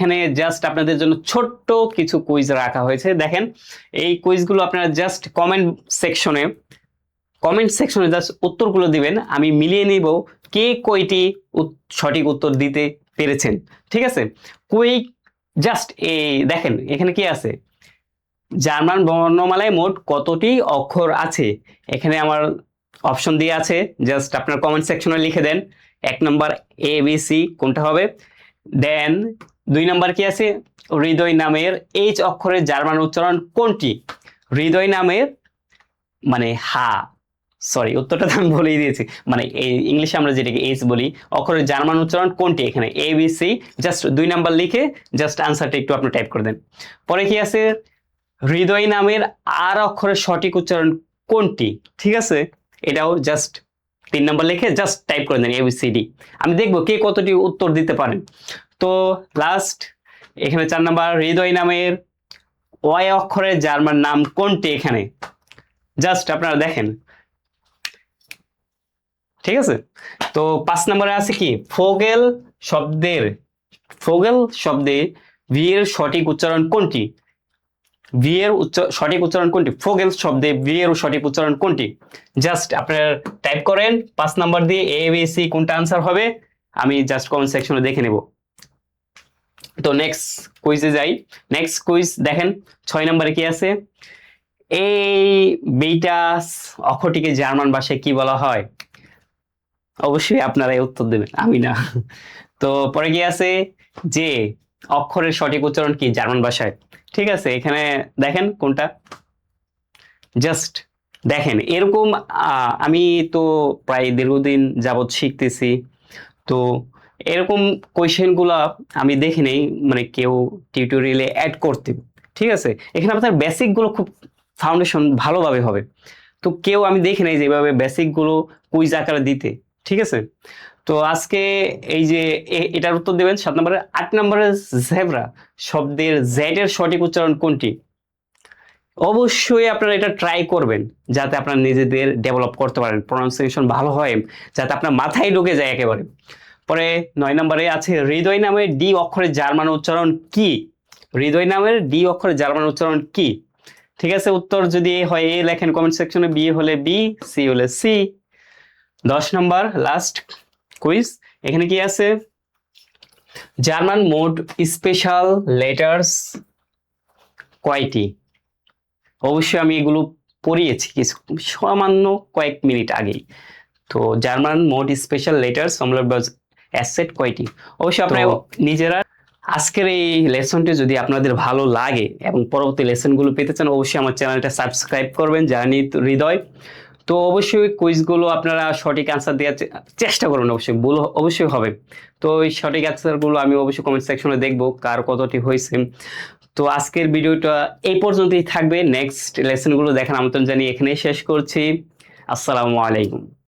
এখানে জাস্ট আপনাদের জন্য ছোট্ট কিছু কুইজ রাখা হয়েছে। দেখেন এই কুইজগুলো আপনারা জাস্ট কমেন্ট সেকশনে জাস্ট উত্তরগুলো দিবেন, আমি মিলিয়ে নিব কে কয়টি সঠিক উত্তর দিতে পেরেছেন। ঠিক আছে, কুইক জাস্ট এই দেখেন এখানে কি আছে, জার্মান বর্ণমালায় মোট কতটি অক্ষর আছে। এখানে আমার অপশন দিয়ে আছে, জাস্ট আপনার কমেন্ট সেকশনে লিখে দেন 1 নম্বর এ বি সি কোনটা হবে। দেন 2 নম্বর কি আছে, হৃদয় নামের এইচ অক্ষরের জার্মান উচ্চারণ কোনটি। হৃদয় নামের মানে হা, সরি উত্তরটা তো আমি বলেই দিয়েছি, মানে এই ইংলিশে আমরা যেটাকে এইচ বলি, অক্ষরের জার্মান উচ্চারণ কোনটি। এখানে A B C just 2 number লিখে জাস্ট আনসারটা একটু আপনি টাইপ করে দেন। পরে কি আছে, হৃদয় নামের আর অক্ষরের সঠিক উচ্চারণ কোনটি। ঠিক আছে, এটাও জাস্ট 3 নম্বর লিখে জাস্ট টাইপ করে দেন এবিসিডি। আমি দেখবো কে কতটি উত্তর দিতে পারেন। তো লাস্ট এখানে 4 নম্বর, হৃদয় নামের ওয়াই অক্ষরের জার্মান নাম কোনটি। এখানে জাস্ট আপনারা দেখেন। ঠিক আছে, তো 5 নম্বরে আছে কি, ফোগেল শব্দে ভি এর সঠিক উচ্চারণ কোনটি। ভি এর সঠিক উচ্চারণ কোনটি, ফোগেল শব্দে ভি এর সঠিক উচ্চারণ কোনটি। জাস্ট আপনারা টাইপ করেন 5 নাম্বার দিয়ে এ বি সি কোনটা আনসার হবে, আমি জাস্ট কমেন্ট সেকশনে দেখে নেব। তো নেক্সট কুইজে যাই। নেক্সট কুইজ দেখেন 6 নম্বরে কি আছে, এই বেটাস অক্ষরটিকে জার্মান ভাষায় কি বলা হয়। অবশ্যই আপনারা এই উত্তর দেবেন, আমি না। তো পরে কি আছে, যে অক্ষরের সঠিক উচ্চারণ কি জার্মান ভাষায়। ঠিক আছে, এখানে দেখেন কোনটা, জাস্ট দেখেন এরকম। আমি তো প্রায় দীর্ঘদিন যাবৎ শিখতেছি, তো এরকম কোয়েশ্চেন গুলা আমি দেখি নেই মানে কেউ টিউটোরিয়ালে অ্যাড করতে। ঠিক আছে, এখানে আপনার বেসিক গুলো খুব ফাউন্ডেশন ভালোভাবে হবে, তো কেউ আমি দেখি নাই যেভাবে বেসিক গুলো কুইজ আকারে দিতে। ঠিক আছে, তো আজকে এই যে এটার উত্তর দেবেন 7 নম্বরে। 8 নম্বরে, জেব্রা শব্দের জেড এর সঠিক উচ্চারণ কোনটি। অবশ্যই আপনারা এটা ট্রাই করবেন যাতে আপনারা নিজেদের ডেভেলপ করতে পারেন, প্রনাউন্সিয়েশন ভালো হয়, যাতে আপনার মাথায় ঢুকে যায় একেবারে। পরে 9 নম্বরে আছে, হৃদয় নামের ডি অক্ষরের জার্মান উচ্চারণ কি। হৃদয় নামের ডি অক্ষরের জার্মান উচ্চারণ কি। ঠিক আছে, উত্তর যদি এ হয় এ লেখেন কমেন্ট সেকশনে, বি হলে বি, সি হলে সি। 10 নম্বর লাস্ট কুইজ, এখানে কি আছে, জার্মান মোড স্পেশাল লেটার্স কয়টি। অবশ্যই আমি এগুলো পড়িয়েছি কিছু সামান্য কয়েক মিনিট আগেই। তো German mode special letters asset কয়টি। অবশ্যই আপনারা নিজেরা আজকের এই লেসনটি যদি আপনাদের ভালো লাগে এবং পরবর্তী লেসনগুলো পেতে চান, অবশ্যই আমার চ্যানেলটা সাবস্ক্রাইব করবেন জার্নি হৃদয়। তো অবশ্যই কুইজগুলো আপনারা সঠিক আনসার দেওয়ার চেষ্টা করুন, অবশ্যই ভুল অবশ্যই হবে। তো এই সঠিক আনসারগুলো আমি অবশ্যই কমেন্ট সেকশনে দেখবো কার কতটি হয়েছে। তো আজকের ভিডিওটা এই পর্যন্তই থাকবে, নেক্সট লেসনগুলো দেখার আমন্ত্রণ জানিয়ে এখানেই শেষ করছি। আসসালামু আলাইকুম।